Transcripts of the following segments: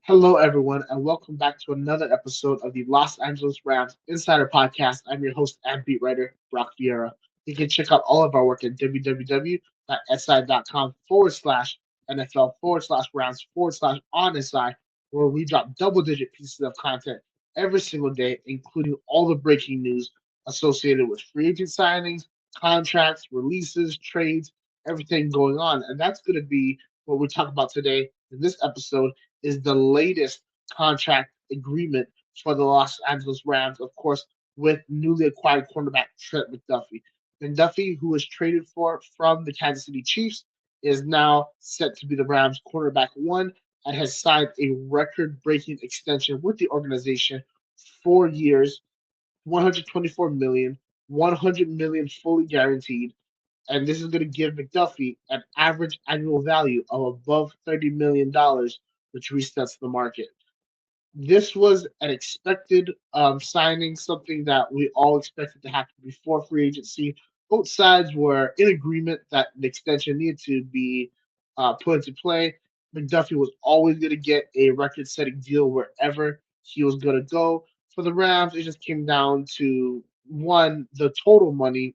Hello, everyone, and welcome back to another episode of the Los Angeles Rams Insider Podcast. I'm your host and beat writer, Brock Vieira. You can check out all of our work at www.si.com/NFL/Rams/on SI, where we drop double digit pieces of content every single day, including all the breaking news associated with free agent signings, contracts, releases, trades, everything going on. And that's going to be what we talk about today in this episode is the latest contract agreement for the Los Angeles Rams, of course, with newly acquired cornerback Trent McDuffie. McDuffie, who was traded for from the Kansas City Chiefs, is now set to be the Rams cornerback one and has signed a record breaking extension with the organization, 4 years, 124 million, 100 million fully guaranteed, and this is going to give McDuffie an average annual value of above $30 million, which resets the market. This was an expected signing, something that we all expected to happen before free agency. Both sides were in agreement that the extension needed to be put into play. McDuffie was always going to get a record setting deal wherever he was going to go. For the Rams, it just came down to one, the total money,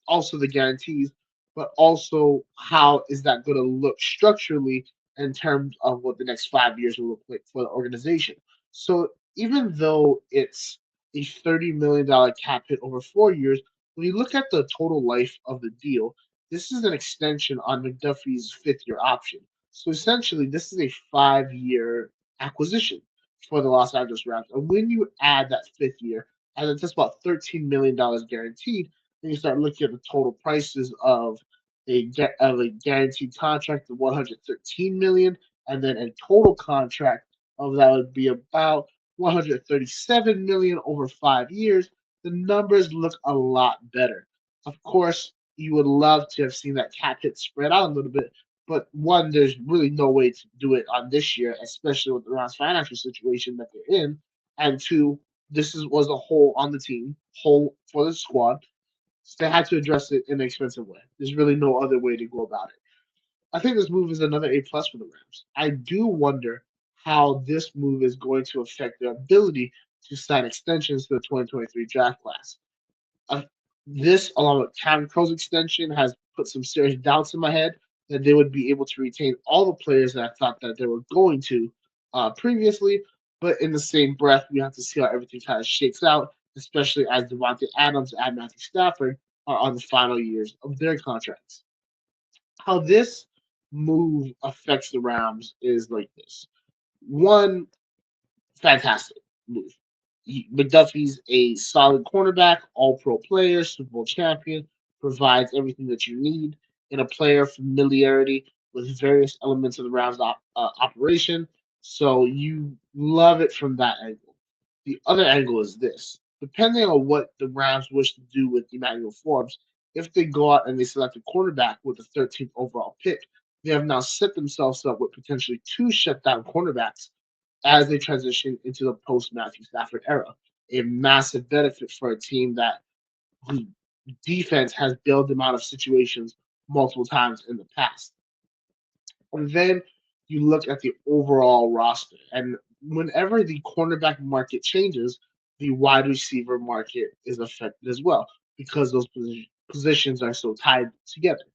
also the guarantees, but also how is that going to look structurally in terms of what the next 5 years will look like for the organization. So even though it's a $30 million cap hit over 4 years, when you look at the total life of the deal, this is an extension on McDuffie's 5th year option. So essentially, this is a 5 year acquisition for the Los Angeles Rams. And when you add that 5th year, and it's just about $13 million guaranteed, then you start looking at the total prices of a guaranteed contract of 113 million, and then a total contract of that would be about 137 million over 5 years. The numbers look a lot better. Of course, you would love to have seen that cap hit spread out a little bit, but one, there's really no way to do it on this year, especially with the Rams' financial situation that they're in, and two, this was a hole on the team, hole for the squad, so they had to address it in an expensive way. There's really no other way to go about it. I think this move is another A plus for the Rams. I do wonder how this move is going to affect their ability to sign extensions to the 2023 draft class. Uh, this, along with Cam Crow's extension, has put some serious doubts in my head that they would be able to retain all the players that I thought that they were going to previously. But in the same breath, we have to see how everything kind of shakes out, especially as Devontae Adams and Matthew Stafford are on the final years of their contracts. How this move affects the Rams is like this. One, fantastic move. McDuffie's a solid cornerback, all pro player, Super Bowl champion, provides everything that you need in a player familiarity with various elements of the Rams operation. So you love it from that angle. The other angle is this. Depending on what the Rams wish to do with Emmanuel Forbes, if they go out and they select a quarterback with the 13th overall pick, they have now set themselves up with potentially two shutdown cornerbacks as they transition into the post Matthew Stafford era. A massive benefit for a team that the defense has bailed them out of situations multiple times in the past. And then you look at the overall roster, and whenever the cornerback market changes, the wide receiver market is affected as well because those positions are so tied together.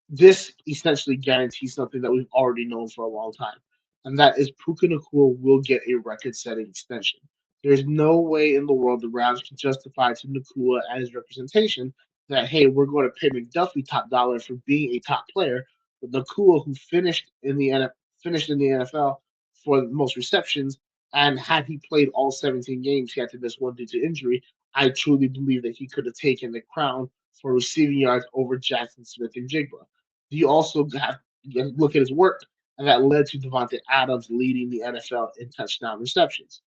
This essentially guarantees something that we've already known for a long time, and that is Puka Nakua will get a record-setting extension. There's no way in the world the Rams can justify to Nakua and his representation that hey, we're going to pay McDuffie top dollar for being a top player, but Nakua, who finished in the NFL for the most receptions, and had he played all 17 games, he had to miss one due to injury. I truly believe that he could have taken the crown for receiving yards over Jackson Smith and Jigba. You also have look at his work, and that led to Devontae Adams leading the NFL in touchdown receptions.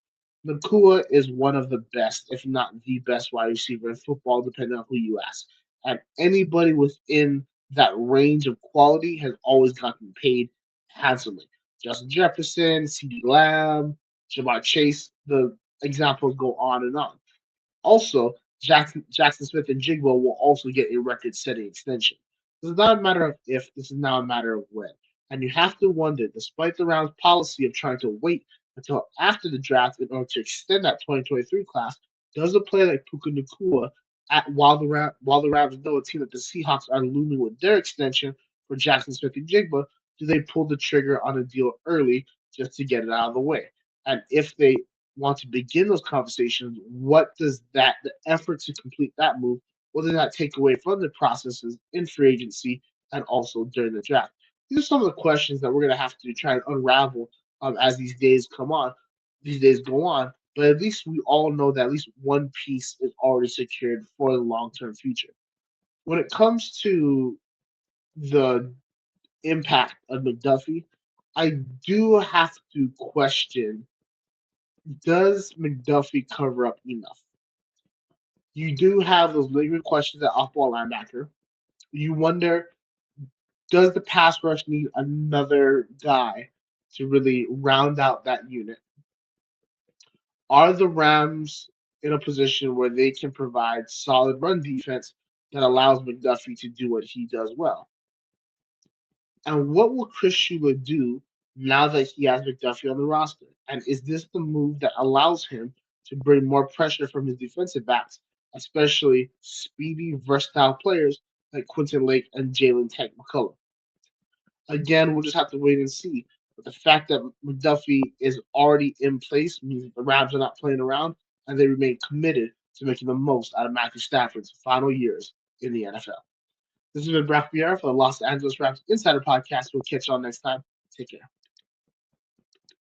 Nakua is one of the best, if not the best, wide receiver in football, depending on who you ask. And anybody within that range of quality has always gotten paid handsomely. Justin Jefferson, CeeDee Lamb, Jamar Chase, the examples go on and on. Also, Jackson Smith and Jigba will also get a record setting extension. This is not a matter of if, this is now a matter of when. And you have to wonder, despite the Rams' policy of trying to wait until after the draft in order to extend that 2023 class, does a player like Puka Nacua, while the Rams know a team that the Seahawks are looming with their extension for Jackson Smith and Jigba, do they pull the trigger on a deal early just to get it out of the way? And if they want to begin those conversations, what does the effort to complete that move, what does that take away from the processes in free agency and also during the draft? These are some of the questions that we're going to have to try and unravel as these days go on. But at least we all know that at least one piece is already secured for the long term future. When it comes to the impact of McDuffie, I do have to question, does McDuffie cover up enough? You do have those lingering questions at off ball linebacker. You wonder, does the pass rush need another guy to really round out that unit? Are the Rams in a position where they can provide solid run defense that allows McDuffie to do what he does well? And what will Chris Shula do now that he has McDuffie on the roster? And is this the move that allows him to bring more pressure from his defensive backs, especially speedy, versatile players like Quentin Lake and Jalen Tank McCullum? Again, we'll just have to wait and see. But the fact that McDuffie is already in place means that the Rams are not playing around and they remain committed to making the most out of Matthew Stafford's final years in the NFL. This has been Brock Bier for the Los Angeles Rams Insider Podcast. We'll catch y'all next time. Take care.